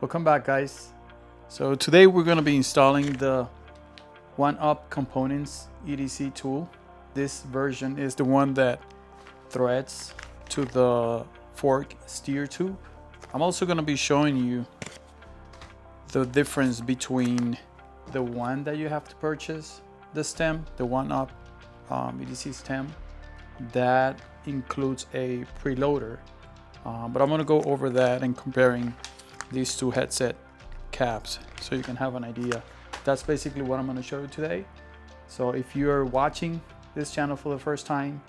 Welcome back, guys. So today we're going to be installing the OneUp Components EDC Tool. This version is the one that threads to the fork steer tube. I'm also going to be showing you the difference between the one that you have to purchase, the stem, the OneUp EDC stem, that includes a preloader. But I'm going to go over that and comparing these two headset caps so you can have an idea. That's basically what I'm going to show you today. So if you're watching this channel for the first time,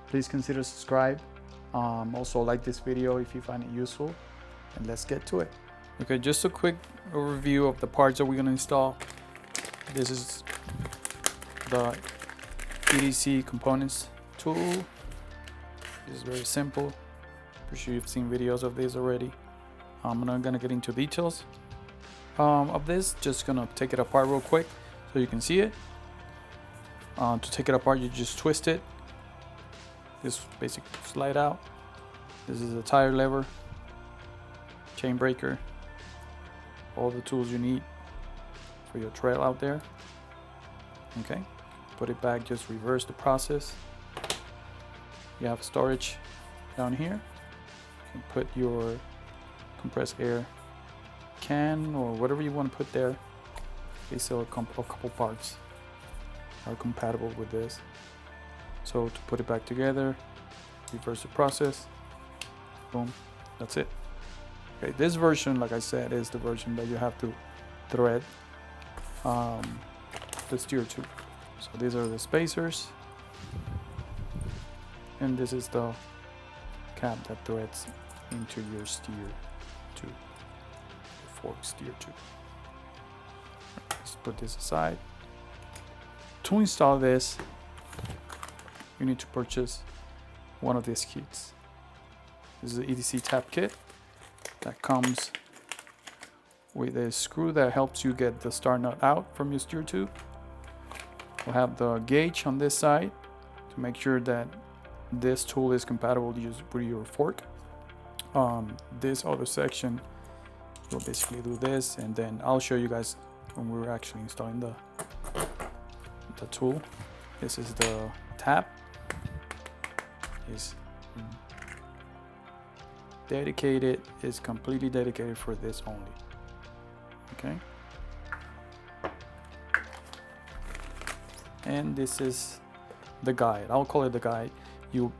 please consider subscribe. Also like this video if you find it useful, and let's get to it. Okay, just a quick overview of the parts that we're going to install. This is the EDC Components tool. This is very simple. Pretty sure you've seen videos of this already. I'm not gonna get into details of this. Just gonna take it apart real quick so you can see it. To take it apart, you just twist it. This basically slide out. This is a tire lever, chain breaker, all the tools you need for your trail out there. Okay, put it back, just reverse the process. You have storage down here. You can put your compressed air can or whatever you want to put there. They sell a couple parts are compatible with this. So to put it back together, reverse the process, boom, that's it. Okay, this version, like I said, is the version that you have to thread the steer tube. So these are the spacers, and this is the cap that threads into your steer tube, the fork steer tube. Let's put this aside. To install this, you need to purchase one of these kits. This is the EDC tap kit that comes with a screw that helps you get the star nut out from your steer tube. We'll have the gauge on this side to make sure that this tool is compatible with your fork. This other section, you'll basically do this, and then I'll show you guys when we're actually installing the tool. This is the tap. It's dedicated, is completely dedicated for this only. Okay. And this is the guide. I'll call it the guide. You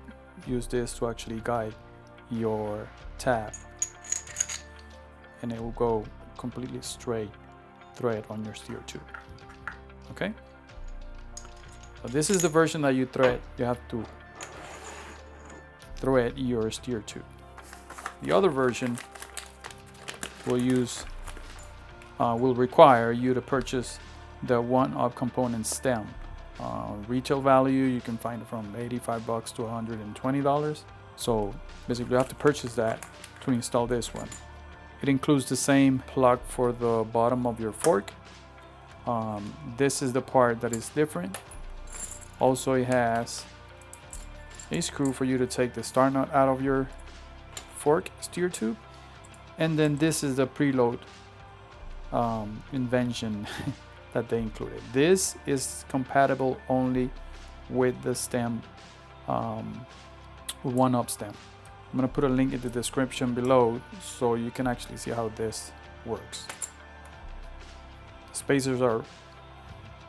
use this to actually guide your tap, and it will go completely straight thread on your steer tube. Okay, so this is the version that you have to thread your steer tube. The other version will require you to purchase the OneUp Components stem. Retail value, you can find it from $85 to $120. So basically you have to purchase that to install this one. It includes the same plug for the bottom of your fork. This is the part that is different. Also, it has a screw for you to take the star nut out of your fork steer tube. And then this is the preload invention that they included. This is compatible only with the stem, OneUp stem. I'm gonna put a link in the description below so you can actually see how this works. The spacers are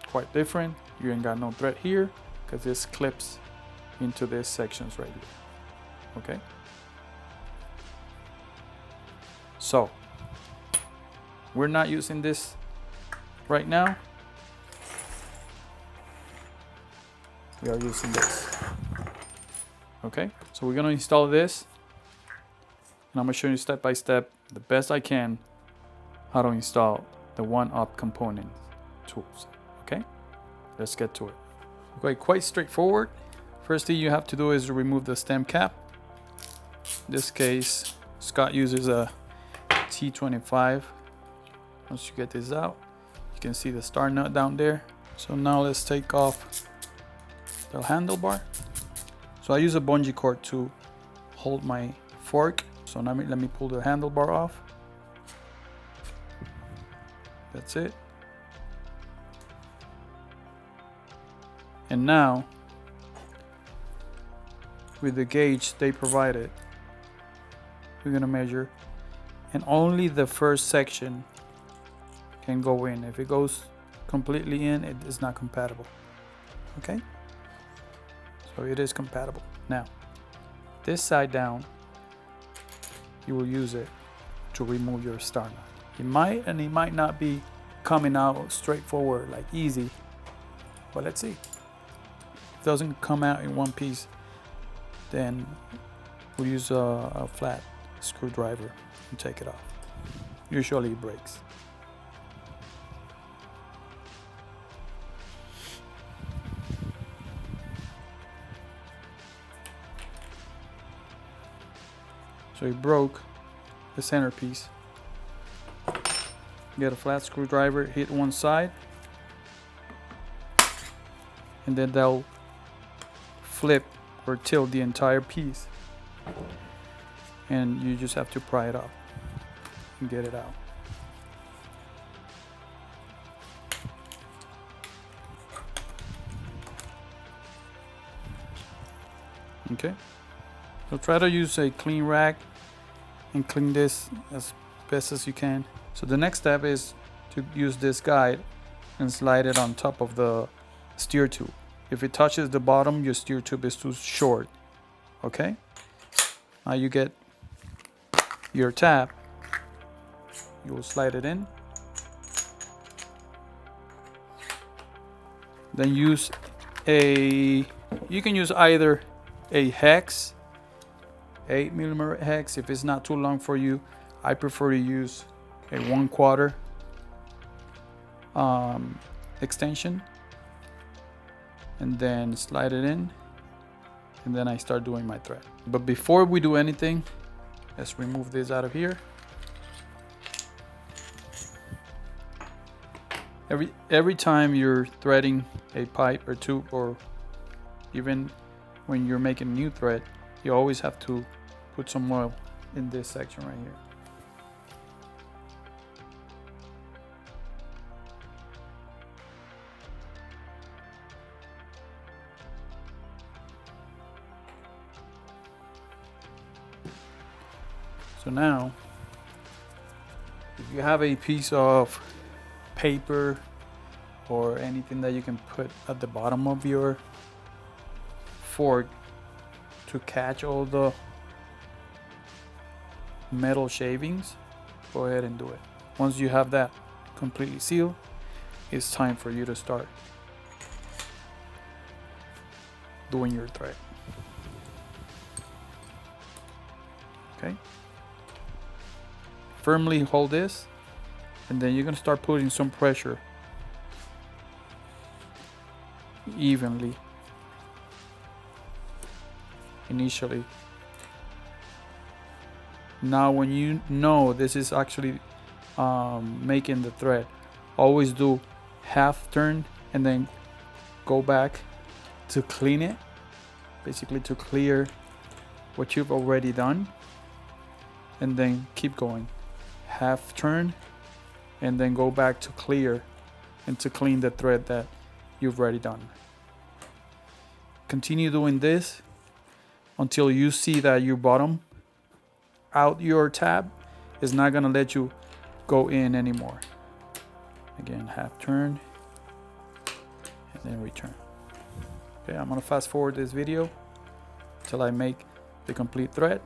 quite different. You ain't got no thread here because this clips into these sections right here. Okay. So we're not using this right now. We are using this. Okay, so we're gonna install this, and I'm gonna show you step by step, the best I can, how to install the OneUp Component tools. Okay, let's get to it. Okay, quite straightforward. First thing you have to do is remove the stem cap. In this case, Scott uses a T25. Once you get this out, you can see the star nut down there. So now let's take off the handlebar. So I use a bungee cord to hold my fork. So now let me pull the handlebar off. That's it. And now, with the gauge they provided, we're gonna measure, and only the first section can go in. If it goes completely in, it is not compatible. Okay? So it is compatible. Now, this side down, you will use it to remove your star nut. It might and it might not be coming out straightforward, like easy, but let's see. If it doesn't come out in one piece, then we'll use a flat screwdriver and take it off. Usually it breaks. So it broke the centerpiece. Get a flat screwdriver, hit one side, and then they'll flip or tilt the entire piece, and you just have to pry it up and get it out. Okay, so try to use a clean rag and clean this as best as you can. So the next step is to use this guide and slide it on top of the steer tube. If it touches the bottom, your steer tube is too short. Okay? Now you get your tab. You will slide it in. Then use you can use either a hex, 8mm hex if it's not too long for you. I prefer to use a 1/4 extension, and then slide it in, and then I start doing my thread. But before we do anything, let's remove this out of here. Every time you're threading a pipe or tube, or even when you're making a new thread, you always have to put some oil in this section right here. So now, if you have a piece of paper or anything that you can put at the bottom of your fork to catch all the metal shavings, go ahead and do it. Once you have that completely sealed, it's time for you to start doing your thread. Okay? Firmly hold this, and then you're going to start putting some pressure evenly initially. Now when you know this is actually making the thread, always do half turn and then go back to clean it, basically to clear what you've already done, and then keep going. Half turn and then go back to clear and to clean the thread that you've already done. Continue doing this until you see that your bottom out your tab is not gonna let you go in anymore. Again, half turn and then return. Okay, I'm gonna fast forward this video till I make the complete thread,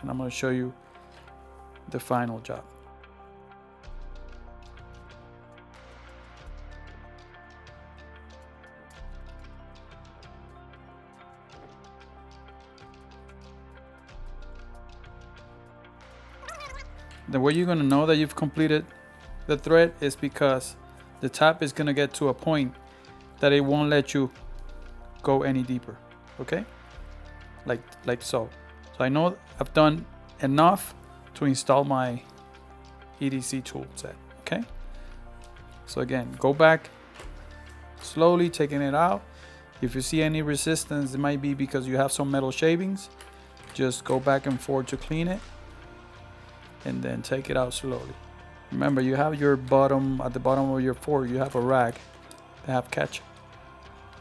and I'm gonna show you the final job. The way you're going to know that you've completed the thread is because the tab is going to get to a point that it won't let you go any deeper. Okay, like so. So I know I've done enough to install my EDC tool set. Okay, so again, go back slowly, taking it out. If you see any resistance, it might be because you have some metal shavings. Just go back and forth to clean it, and then take it out slowly. Remember, you have your bottom, at the bottom of your fork, you have a rag that have catch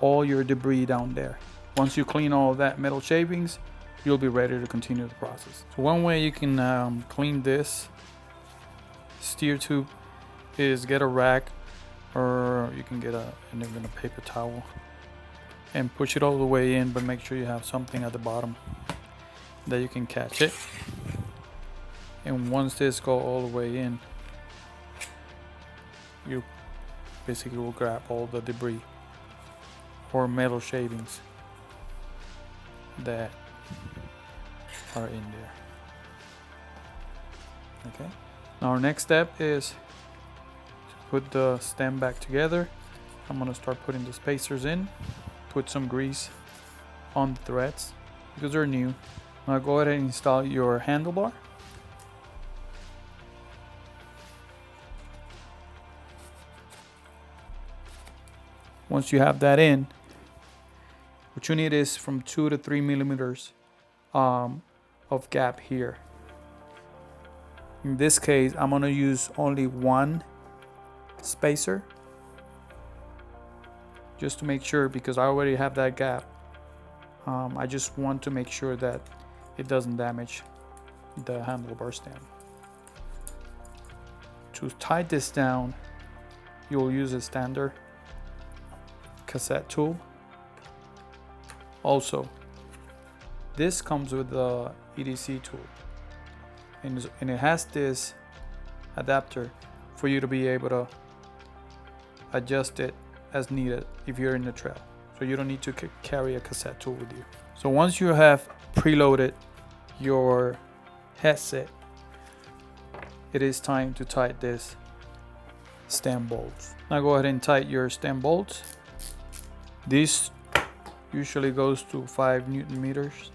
all your debris down there. Once you clean all of that metal shavings, you'll be ready to continue the process. So one way you can clean this steer tube is get a rag, or you can get even a paper towel and push it all the way in, but make sure you have something at the bottom that you can catch it. And once this go all the way in, you basically will grab all the debris or metal shavings that are in there. Okay. Now our next step is to put the stem back together. I'm gonna start putting the spacers in. Put some grease on the threads because they're new. Now go ahead and install your handlebar. Once you have that in, what you need is from 2 to 3 millimeters of gap here. In this case, I'm gonna use only one spacer, just to make sure, because I already have that gap. I just want to make sure that it doesn't damage the handlebar stem. To tie this down, you'll use a standard cassette tool. Also, this comes with the EDC tool, and it has this adapter for you to be able to adjust it as needed if you're in the trail, so you don't need to carry a cassette tool with you. So once you have preloaded your headset, it is time to tighten this stem bolts. Now go ahead and tighten your stem bolts. This usually goes to 5 Newton meters.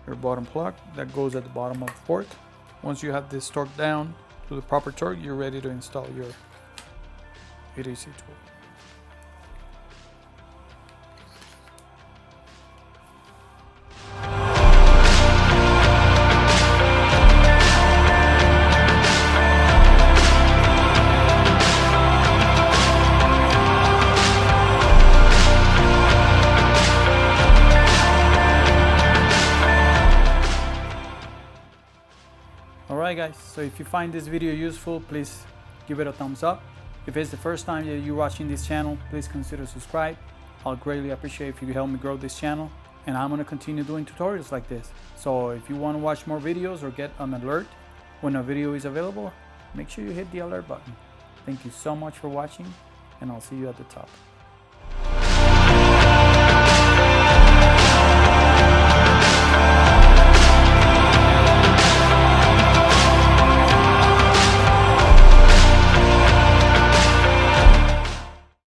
Your bottom plug that goes at the bottom of the fork. Once you have this torqued down to the proper torque, you're ready to install your EDC tool. Alright guys, so if you find this video useful, please give it a thumbs up. If it's the first time that you're watching this channel, please consider subscribe. I'll greatly appreciate if you help me grow this channel, and I'm going to continue doing tutorials like this. So if you want to watch more videos or get an alert when a video is available, make sure you hit the alert button. Thank you so much for watching, and I'll see you at the top.